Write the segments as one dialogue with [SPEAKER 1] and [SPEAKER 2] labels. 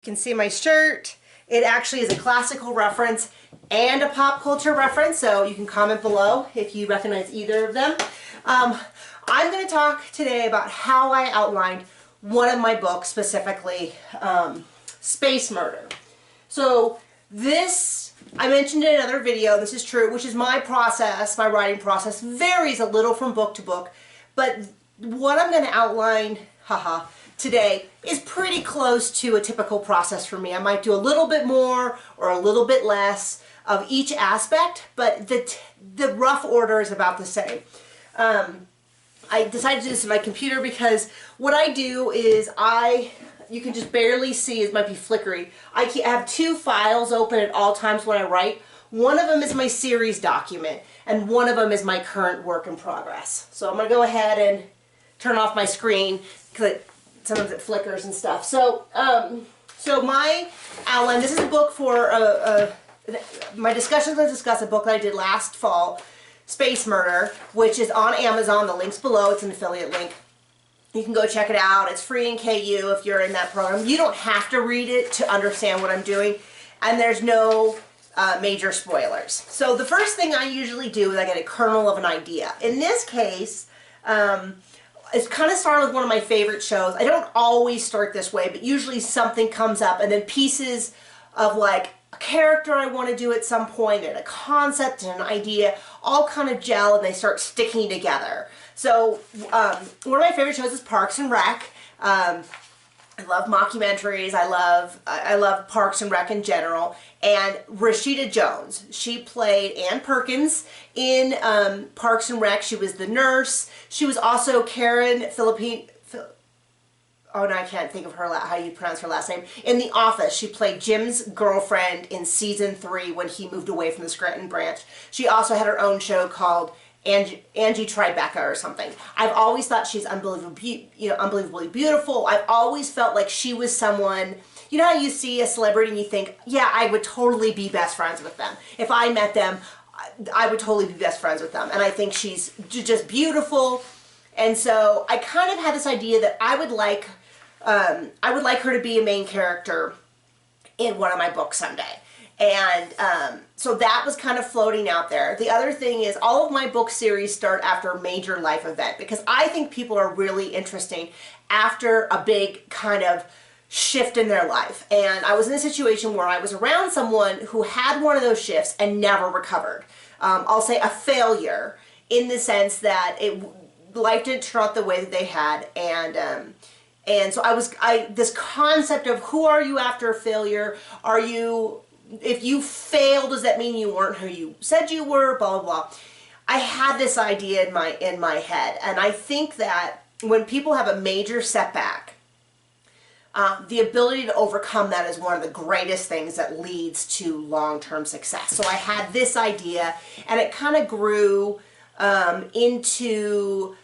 [SPEAKER 1] You can see my shirt. It actually is a classical reference and a pop culture reference, so you can comment below if you recognize either of them. I'm going to talk today about how I outlined one of my books, specifically Space Murder. So this, I mentioned in another video, this is true, which is my process, my writing process varies a little from book to book, but what I'm going to outline, today is pretty close to a typical process for me. I might do a little bit more or a little bit less of each aspect, but the rough order is about the same. I decided to do this in my computer because what I do is you can just barely see, it might be flickery. I have two files open at all times when I write. One of them is my series document and one of them is my current work in progress. So I'm going to go ahead and turn off my screen because sometimes it flickers and stuff. So, so my outline, this is a book for my discussions. I discuss a book that I did last fall, Space Murder, which is on Amazon. The link's below. It's an affiliate link. You can go check it out. It's free in KU if you're in that program. You don't have to read it to understand what I'm doing, and there's no major spoilers. So the first thing I usually do is I get a kernel of an idea. In this case, it's kind of started with one of my favorite shows. I don't always start this way, but usually something comes up and then pieces of like a character I want to do at some point and a concept and an idea all kind of gel and they start sticking together. So one of my favorite shows is Parks and Rec. I love mockumentaries. I love Parks and Rec in general. And Rashida Jones, she played Ann Perkins in Parks and Rec. She was the nurse. She was also Karen oh no, I can't think of her, how you pronounce her last name. In The Office, she played Jim's girlfriend in season 3 when he moved away from the Scranton branch. She also had her own show called Angie Tribeca or something. I've always thought she's unbelievably beautiful. I've always felt like she was someone, you know how you see a celebrity and you think, yeah, I would totally be best friends with them. If I met them, I would totally be best friends with them. And I think she's just beautiful. And so I kind of had this idea that I would like her to be a main character in one of my books someday. And so that was kind of floating out there. The other thing is all of my book series start after a major life event because I think people are really interesting after a big kind of shift in their life. And I was in a situation where I was around someone who had one of those shifts and never recovered. I'll say a failure in the sense that life didn't turn out the way that they had. And so this concept of who are you after a failure? If you fail, does that mean you weren't who you said you were? Blah, blah, blah. I had this idea in my head. And I think that when people have a major setback, the ability to overcome that is one of the greatest things that leads to long-term success. So I had this idea and it kind of grew into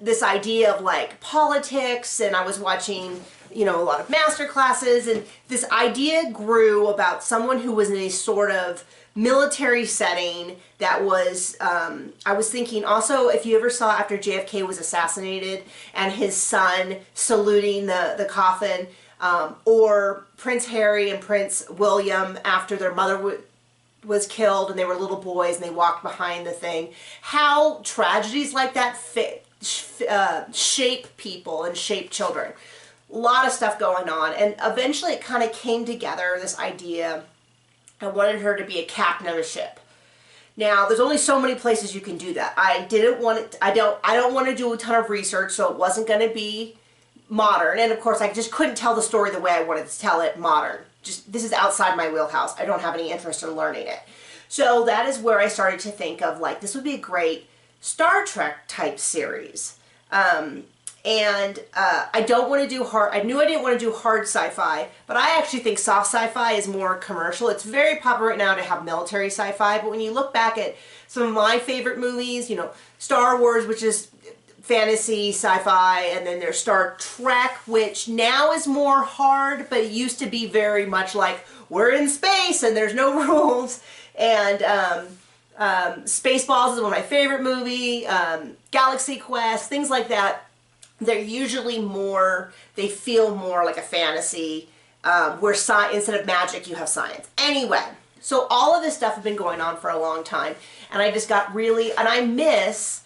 [SPEAKER 1] this idea of like politics, and I was watching a lot of master classes, and this idea grew about someone who was in a sort of military setting that was, I was thinking also if you ever saw after JFK was assassinated and his son saluting the coffin, or Prince Harry and Prince William after their mother was killed and they were little boys and they walked behind the thing, how tragedies like that shape people and shape children. A lot of stuff going on, and eventually it kind of came together, this idea. I wanted her to be a captain of a ship. Now, there's only so many places you can do that. I don't want to do a ton of research, so it wasn't going to be modern, and of course I just couldn't tell the story the way I wanted to tell it modern. This is outside my wheelhouse. I don't have any interest in learning it. So that is where I started to think of like, this would be a great Star Trek type series. I don't want to do I knew I didn't want to do hard sci-fi, but I actually think soft sci-fi is more commercial. It's very popular right now to have military sci-fi, but when you look back at some of my favorite movies, Star Wars, which is fantasy, sci-fi, and then there's Star Trek, which now is more hard, but it used to be very much like, we're in space and there's no rules, and Spaceballs is one of my favorite movies, Galaxy Quest, things like that. They're usually more, they feel more like a fantasy where instead of magic, you have science. Anyway, so all of this stuff has been going on for a long time, and I just got really, and I miss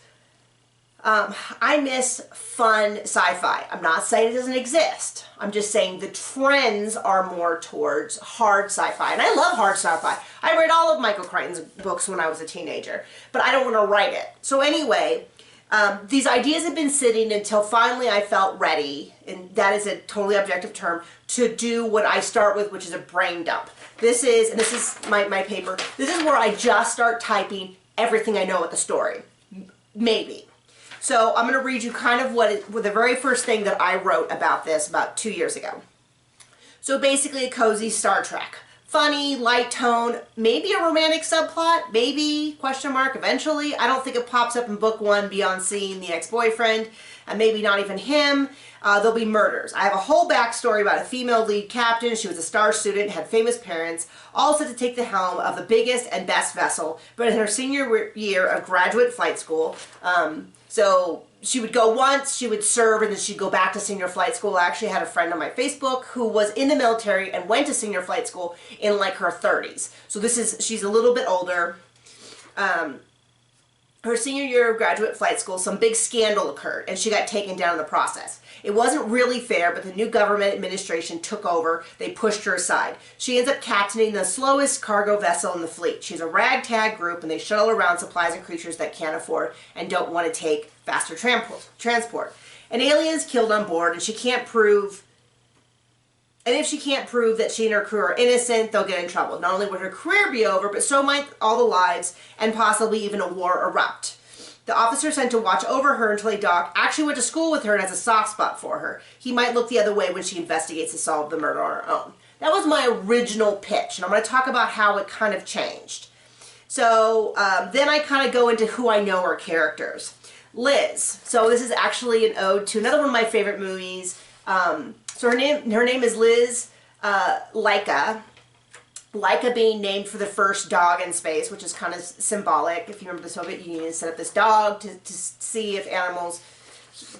[SPEAKER 1] fun sci-fi. I'm not saying it doesn't exist. I'm just saying the trends are more towards hard sci-fi. And I love hard sci-fi. I read all of Michael Crichton's books when I was a teenager, but I don't want to write it. So anyway, these ideas have been sitting until finally I felt ready, and that is a totally objective term, to do what I start with, which is a brain dump. This is my paper, this is where I just start typing everything I know with the story. Maybe. So I'm going to read you kind of what the very first thing that I wrote about this about 2 years ago. So basically a cozy Star Trek. Funny, light tone, maybe a romantic subplot, maybe, question mark, eventually. I don't think it pops up in book 1 beyond seeing the ex-boyfriend, and maybe not even him. There'll be murders. I have a whole backstory about a female lead captain. She was a star student, had famous parents, all set to take the helm of the biggest and best vessel, but in her senior year of graduate flight school, so she would go once, she would serve, and then she'd go back to senior flight school. I actually had a friend on my Facebook who was in the military and went to senior flight school in like her 30s. So she's a little bit older. Her senior year of graduate flight school, some big scandal occurred, and she got taken down in the process. It wasn't really fair, but the new government administration took over. They pushed her aside. She ends up captaining the slowest cargo vessel in the fleet. She's a ragtag group, and they shuttle around supplies and creatures that can't afford and don't want to take faster transport. An alien is killed on board, and she can't prove... And if she can't prove that she and her crew are innocent, they'll get in trouble. Not only would her career be over, but so might all the lives, and possibly even a war erupt. The officer sent to watch over her until they dock actually went to school with her and has a soft spot for her. He might look the other way when she investigates to solve the murder on her own. That was my original pitch, and I'm going to talk about how it kind of changed. So then I kind of go into who I know are characters. Liz. So this is actually an ode to another one of my favorite movies. So her name is Liz Laika. Laika being named for the first dog in space, which is kind of symbolic. If you remember the Soviet Union set up this dog to see if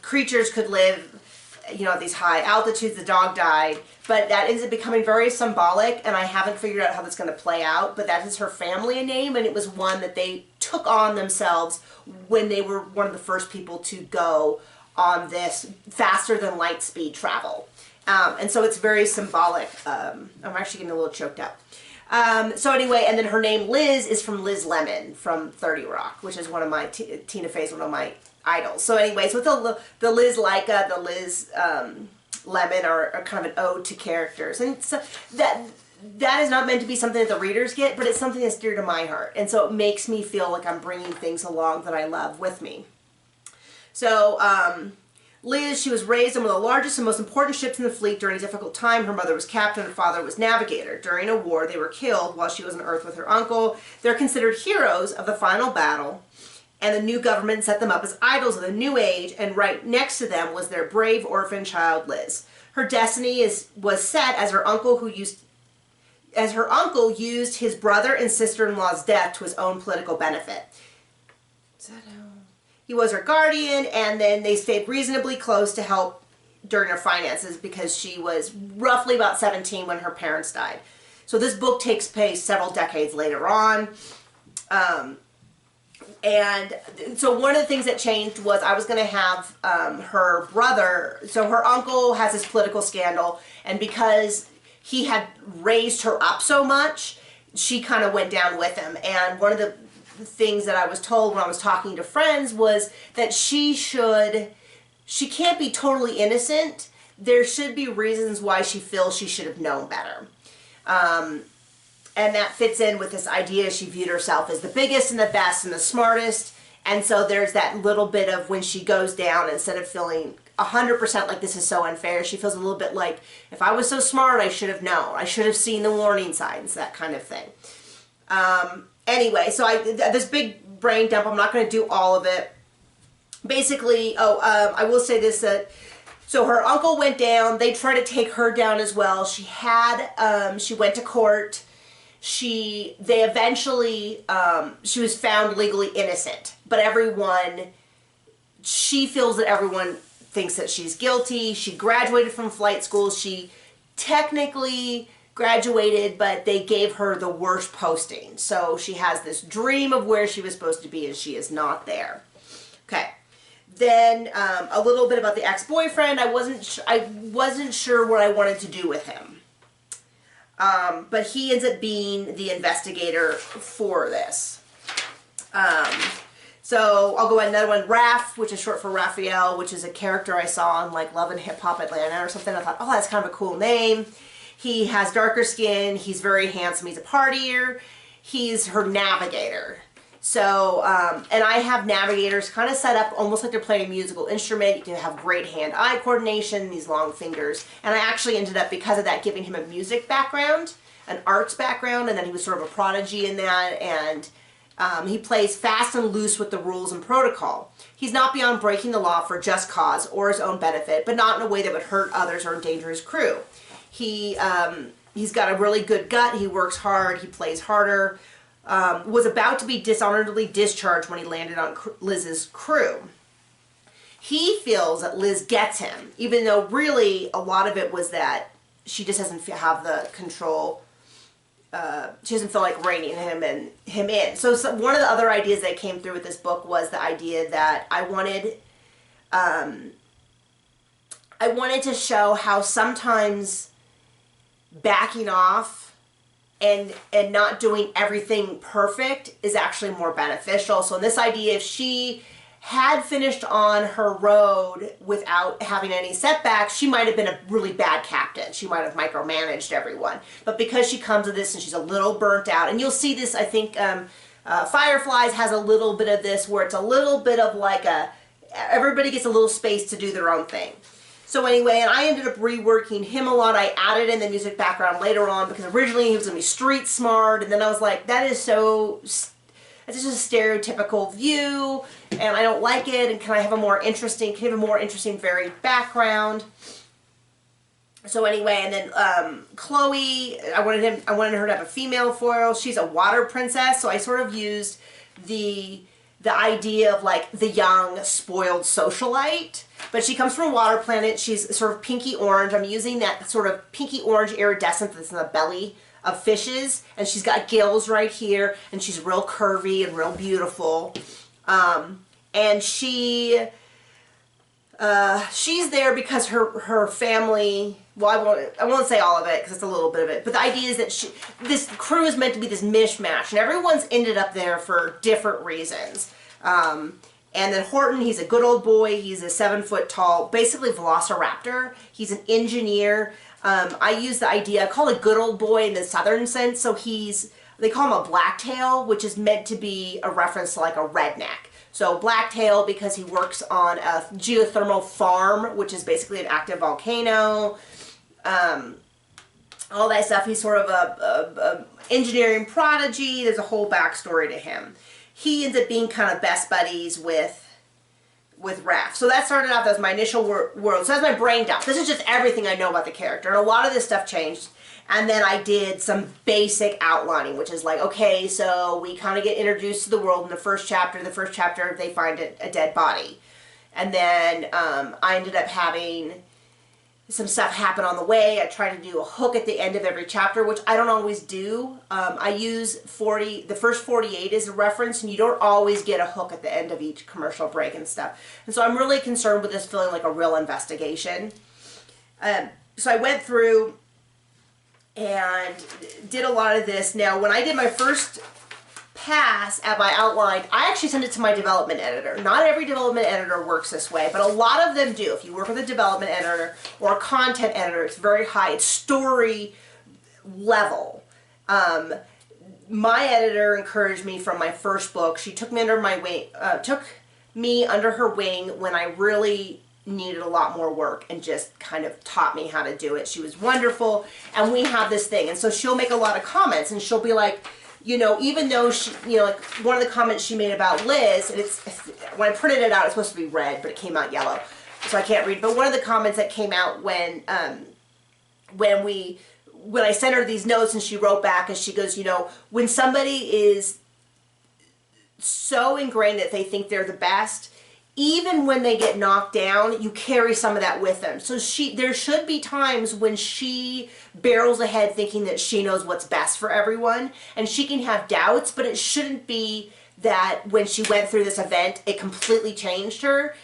[SPEAKER 1] creatures could live, at these high altitudes. The dog died, but that ends up becoming very symbolic, and I haven't figured out how that's going to play out, but that is her family name, and it was one that they took on themselves when they were one of the first people to go on this faster than light speed travel. And so it's very symbolic. I'm actually getting a little choked up. So anyway, and then her name Liz is from Liz Lemon from 30 Rock, which is one of my, Tina Fey's one of my idols. So anyway, so the Liz Laika, the Liz Lemon are kind of an ode to characters. And so that is not meant to be something that the readers get, but it's something that's dear to my heart. And so it makes me feel like I'm bringing things along that I love with me. So, Liz, she was raised on one of the largest and most important ships in the fleet during a difficult time. Her mother was captain, her father was navigator. During a war, they were killed while she was on Earth with her uncle. They're considered heroes of the final battle, and the new government set them up as idols of the new age, and right next to them was their brave orphan child, Liz. Her destiny was set as her uncle used his brother and sister-in-law's death to his own political benefit. Is that how... He was her guardian, and then they stayed reasonably close to help during her finances because she was roughly about 17 when her parents died. So this book takes place several decades later on. And so one of the things that changed was I was going to have her brother, so her uncle has this political scandal, and because he had raised her up so much, she kind of went down with him. And one of the things that I was told when I was talking to friends was that she can't be totally innocent. There should be reasons why she feels she should have known better. And that fits in with this idea she viewed herself as the biggest and the best and the smartest. And so there's that little bit of when she goes down, instead of feeling 100% like this is so unfair, she feels a little bit like, if I was so smart, I should have known. I should have seen the warning signs, that kind of thing. Anyway, so this big brain dump, I'm not going to do all of it. Basically, I will say this, so her uncle went down. They tried to take her down as well. She went to court. She was found legally innocent, but she feels that everyone thinks that she's guilty. She graduated from flight school. She technically graduated, but they gave her the worst posting. So she has this dream of where she was supposed to be, and she is not there. Okay. Then a little bit about the ex-boyfriend. I wasn't sure what I wanted to do with him. But he ends up being the investigator for this. So I'll go ahead, another one, Raph, which is short for Raphael, which is a character I saw on like Love and Hip Hop Atlanta or something. I thought, oh, that's kind of a cool name. He has darker skin. He's very handsome. He's a partier. He's her navigator. So, and I have navigators kind of set up almost like they're playing a musical instrument. You can have great hand-eye coordination, these long fingers. And I actually ended up, because of that, giving him a music background, an arts background, and then he was sort of a prodigy in that. And he plays fast and loose with the rules and protocol. He's not beyond breaking the law for just cause or his own benefit, but not in a way that would hurt others or endanger his crew. He's got a really good gut. He works hard. He plays harder. Was about to be dishonorably discharged when he landed on Liz's crew. He feels that Liz gets him, even though really a lot of it was that she just doesn't have the control. She doesn't feel like reining him in. So one of the other ideas that came through with this book was the idea that I wanted to show how sometimes backing off and not doing everything perfect is actually more beneficial. So in this idea, if she had finished on her road without having any setbacks, she might have been a really bad captain. She might have micromanaged everyone. But because she comes to this and she's a little burnt out, and you'll see this, I think Fireflies has a little bit of this where it's a little bit of like everybody gets a little space to do their own thing. So anyway, and I ended up reworking him a lot. I added in the music background later on because originally he was going to be street smart, and then I was like, that's just a stereotypical view, and I don't like it, and can I have a more interesting, varied background? So anyway, and then Chloe, I wanted her to have a female foil. She's a water princess, so I sort of used the idea of like the young, spoiled socialite. But she comes from a water planet. She's sort of pinky orange. I'm using that sort of pinky orange iridescent that's in the belly of fishes. And she's got gills right here. And she's real curvy and real beautiful. And she's there because her family, well, I won't say all of it because it's a little bit of it. But the idea is that this crew is meant to be this mishmash. And everyone's ended up there for different reasons. And then Horton, he's a good old boy. He's a 7-foot tall, basically velociraptor. He's an engineer. I use the idea, I call it good old boy in the southern sense. So they call him a blacktail, which is meant to be a reference to like a redneck. So blacktail because he works on a geothermal farm, which is basically an active volcano. All that stuff. He's sort of a engineering prodigy. There's a whole backstory to him. He ends up being kind of best buddies with Raph. So that started out as my initial world. So that's my brain dump. This is just everything I know about the character. And a lot of this stuff changed. And then I did some basic outlining, which is like, okay, so we kind of get introduced to the world in the first chapter. The first chapter, they find a dead body. And then I ended up having some stuff happen on the way. I try to do a hook at the end of every chapter, which I don't always do. I use the first 48 as a reference, and you don't always get a hook at the end of each commercial break and stuff. And so I'm really concerned with this feeling like a real investigation. So I went through and did a lot of this. Now, when I did my first pass at my outline, I actually sent it to my development editor. Not every development editor works this way, but a lot of them do. If you work with a development editor or a content editor, it's very high. It's story level. My editor encouraged me from my first book. She took me under her wing when I really needed a lot more work and just kind of taught me how to do it. She was wonderful, and we have this thing. And so she'll make a lot of comments, and she'll be like, you know, even though she, you know, like one of the comments she made about Liz, and when I printed it out, it's supposed to be red, but it came out yellow, so I can't read. But one of the comments that came out when I sent her these notes and she wrote back, and she goes, you know, when somebody is so ingrained that they think they're the best, even when they get knocked down, you carry some of that with them. So there should be times when she barrels ahead thinking that she knows what's best for everyone, and she can have doubts, but it shouldn't be that when she went through this event, it completely changed her.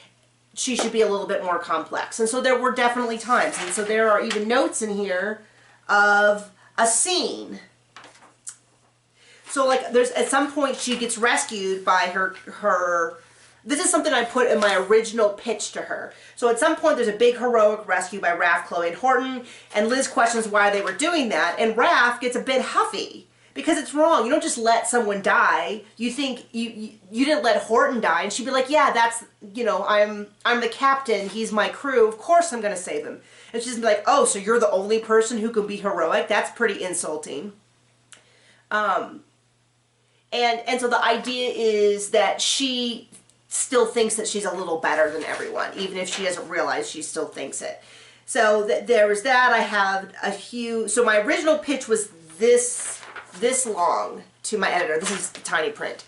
[SPEAKER 1] She should be a little bit more complex. And so there were definitely times. And so there are even notes in here of a scene. So like there's at some point she gets rescued by her this is something I put in my original pitch to her. So at some point there's a big heroic rescue by Raph, Chloe, and Horton, and Liz questions why they were doing that, and Raph gets a bit huffy because it's wrong. You don't just let someone die. You think you didn't let Horton die, and she'd be like, yeah, that's, you know, I'm the captain, he's my crew, of course I'm gonna save him. And she's like, oh, so you're the only person who can be heroic? That's pretty insulting. And so the idea is that she still thinks that she's a little better than everyone, even if she doesn't realize she still thinks it. So there was that. I have a few. So my original pitch was this long to my editor. This is tiny print.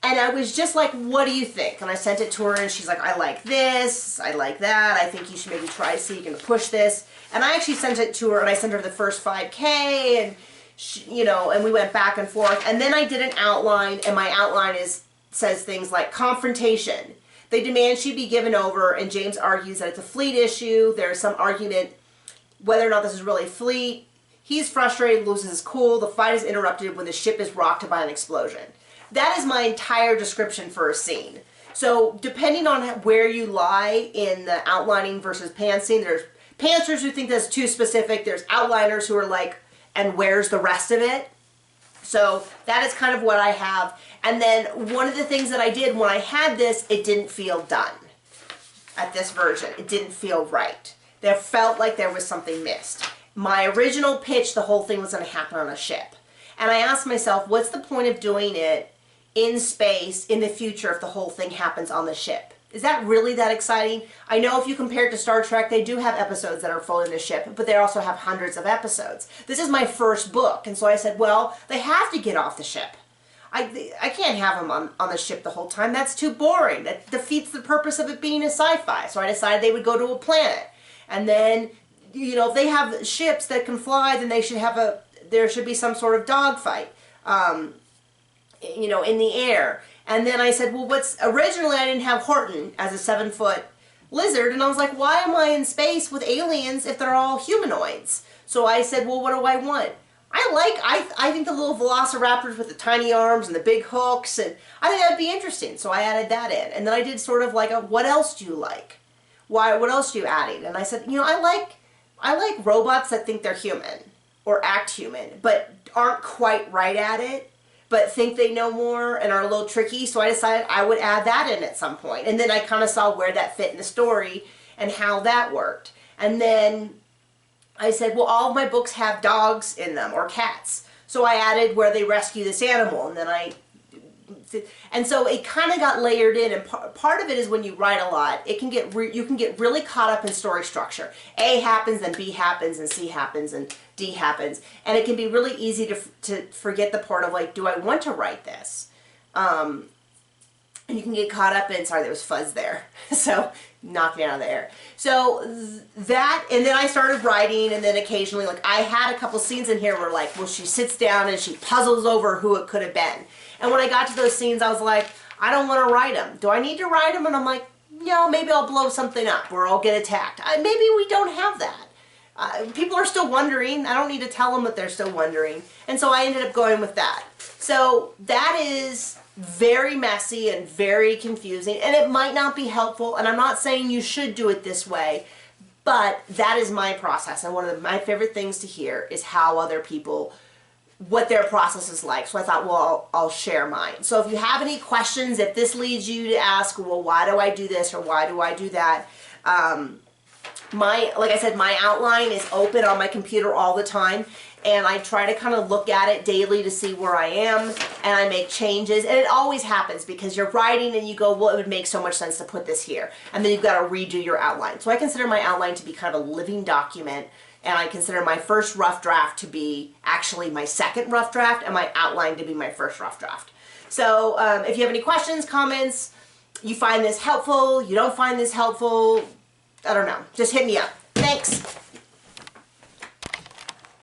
[SPEAKER 1] And I was just like, what do you think? And I sent it to her, and she's like, I like this, I like that, I think you should maybe try so you can push this. And I actually sent it to her, and I sent her the first 5K, and she, you know, and we went back and forth. And then I did an outline, and my outline says things like confrontation. They demand she be given over, and James argues that it's a Fleet issue. There's some argument whether or not this is really Fleet. He's frustrated, loses his cool. The fight is interrupted when the ship is rocked by an explosion. That is my entire description for a scene. So depending on where you lie in the outlining versus pantsing, there's pantsers who think that's too specific. There's outliners who are like, and where's the rest of it? So that is kind of what I have. And then one of the things that I did when I had this, it didn't feel done at this version. It didn't feel right. There felt like there was something missed. My original pitch, the whole thing was going to happen on a ship. And I asked myself, what's the point of doing it in space in the future if the whole thing happens on the ship? Is that really that exciting? I know if you compare it to Star Trek, they do have episodes that are full in the ship, but they also have hundreds of episodes. This is my first book, and so I said, well, they have to get off the ship. I can't have them on the ship the whole time. That's too boring. That defeats the purpose of it being a sci-fi. So I decided they would go to a planet. And then, you know, if they have ships that can fly, then there should be some sort of dogfight, you know, in the air. And then I said, well, originally I didn't have Horton as a 7-foot lizard, and I was like, why am I in space with aliens if they're all humanoids? So I said, well, what do I want? I think the little velociraptors with the tiny arms and the big hooks, and I think that'd be interesting. So I added that in. And then I did sort of like what else do you like? What else are you adding? And I said, you know, I like robots that think they're human or act human, but aren't quite right at it, but think they know more and are a little tricky. So I decided I would add that in at some point. And then I kind of saw where that fit in the story and how that worked. And then I said, well, all of my books have dogs in them or cats. So I added where they rescue this animal, and then and so it kind of got layered in, and part of it is when you write a lot, you can get really caught up in story structure. A happens, then B happens, and C happens, and D happens, and it can be really easy to forget the part of like, do I want to write this? And you can get caught up in, sorry, there was fuzz there, so knocked me out of the air. So that, and then I started writing, and then occasionally, like, I had a couple scenes in here where, like, well, she sits down and she puzzles over who it could have been. And when I got to those scenes, I was like, I don't want to write them. Do I need to write them? And I'm like, no, maybe I'll blow something up, or I'll get attacked. Maybe we don't have that. People are still wondering. I don't need to tell them that they're still wondering. And so I ended up going with that. So that is very messy and very confusing, and it might not be helpful, and I'm not saying you should do it this way, but that is my process. And one of my favorite things to hear is how other people, what their process is like. So I thought, well, I'll share mine. So if you have any questions, if this leads you to ask, well, why do I do this or why do I do that? Like I said, my outline is open on my computer all the time, and I try to kind of look at it daily to see where I am, and I make changes, and it always happens because you're writing and you go, well, it would make so much sense to put this here, and then you've got to redo your outline. So I consider my outline to be kind of a living document, and I consider my first rough draft to be actually my second rough draft, and my outline to be my first rough draft. So if you have any questions, comments, you find this helpful, you don't find this helpful, I don't know. Just hit me up. Thanks.